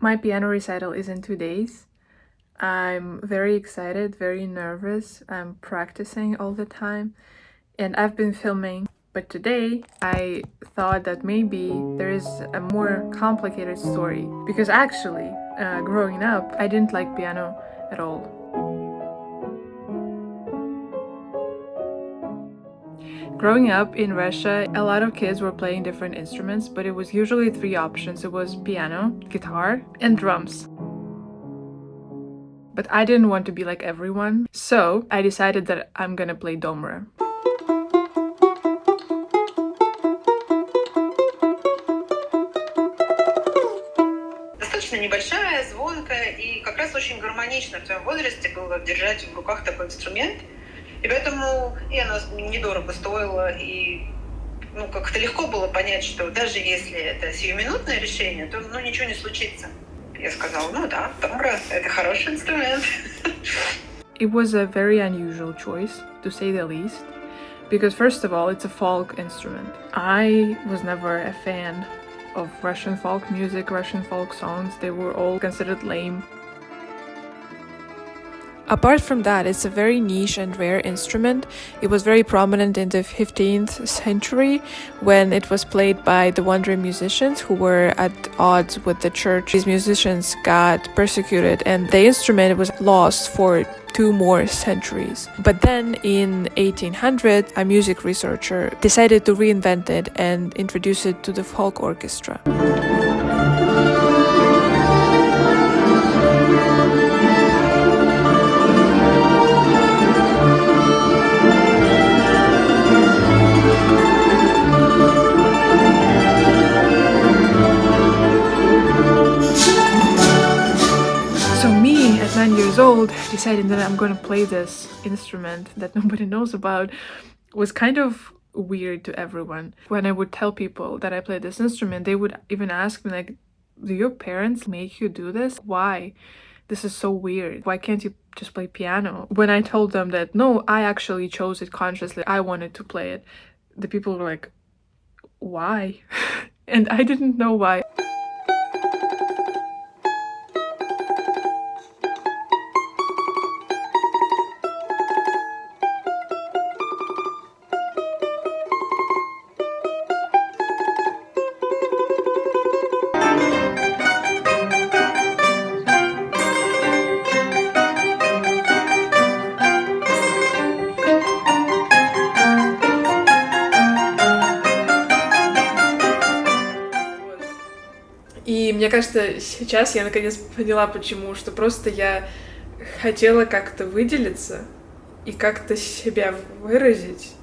My piano recital is in 2 days. I'm very excited, very nervous. I'm practicing all the time, and I've been filming. But today, I thought that maybe there is a more complicated story. Because actually, growing up, I didn't like piano at all. Growing up in Russia, a lot of kids were playing different instruments, but it was usually three options. It was piano, guitar, and drums. But I didn't want to be like everyone, so I decided that I'm gonna play domra. Достаточно небольшая, звонкая и как раз очень гармонично в твоем возрасте было держать в руках такой инструмент. И поэтому и она недорого стоила, и как-то легко было понять, что даже если это сиюминутное решение, то ничего не случится. Я сказала, да, домбра — это хороший инструмент. It was a very unusual choice, to say the least, because first of all, it's a folk instrument. I was never a fan of Russian folk music, Russian folk songs. They were all considered lame. Apart from that, it's a very niche and rare instrument. It was very prominent in the 15th century when it was played by the wandering musicians who were at odds with the church. These musicians got persecuted and the instrument was lost for 2 more centuries. But then in 1800, a music researcher decided to reinvent it and introduce it to the folk orchestra. So me, at 9 years old, deciding that I'm gonna play this instrument that nobody knows about was kind of weird to everyone. When I would tell people that I played this instrument, they would even ask me like, do your parents make you do this? Why? This is so weird. Why can't you just play piano? When I told them that, no, I actually chose it consciously, I wanted to play it, the people were like, why? And I didn't know why. И мне кажется, сейчас я наконец поняла, почему. Что просто я хотела как-то выделиться и как-то себя выразить,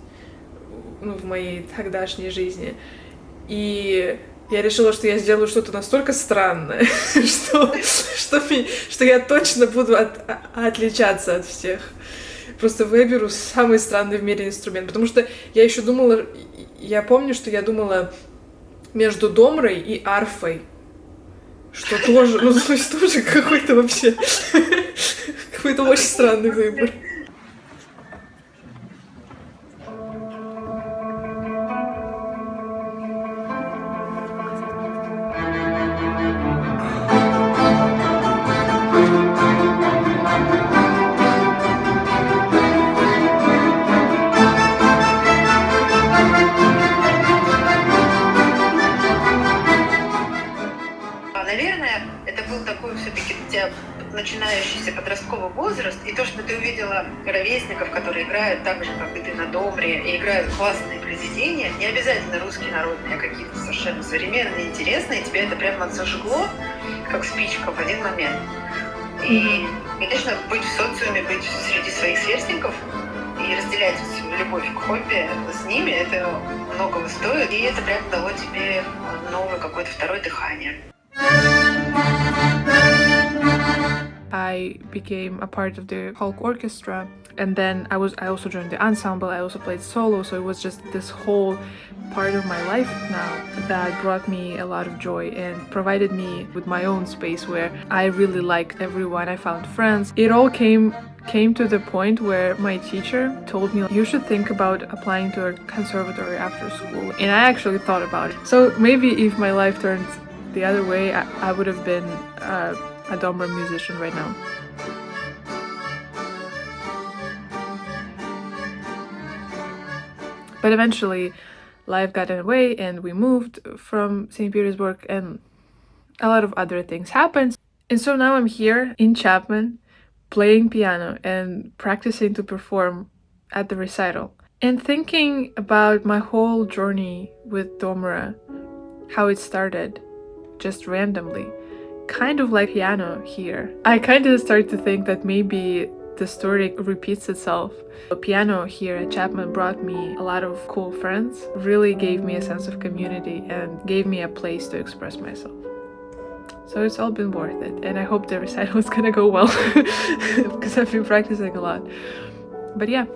в моей тогдашней жизни. И я решила, что я сделаю что-то настолько странное, что я точно буду отличаться от всех. Просто выберу самый странный в мире инструмент. Потому что я еще думала, я помню, что я думала между домрой и арфой. Что тоже, то есть тоже какой-то вообще, какой-то очень странный выбор. Наверное, это был такой все-таки у тебя начинающийся подростковый возраст, и то, что ты увидела ровесников, которые играют так же, как и ты на домбре, и играют классные произведения, не обязательно русские народные, а какие-то совершенно современные, интересные, тебя это прямо зажгло, как спичка в один момент. И, конечно, быть в социуме, быть среди своих сверстников и разделять любовь к хобби с ними, это многого стоит, и это прям дало тебе новое какое-то второе дыхание. I became a part of the folk orchestra, and then I also joined the ensemble. I also played solo, so it was just this whole part of my life now that brought me a lot of joy and provided me with my own space where I really liked everyone. I found friends. It all came to the point where my teacher told me, you should think about applying to a conservatory after school, and I actually thought about it. So maybe if my life turns the other way, I would have been a Domra musician right now. But eventually, life got in the way and we moved from St. Petersburg and a lot of other things happened. And so now I'm here in Chapman playing piano and practicing to perform at the recital. And thinking about my whole journey with Domra, how it started just randomly, kind of like piano here. I kind of start to think that maybe the story repeats itself. The piano here at Chapman brought me a lot of cool friends, really gave me a sense of community and gave me a place to express myself. So it's all been worth it, and I hope the recital is gonna go well because I've been practicing a lot. But yeah,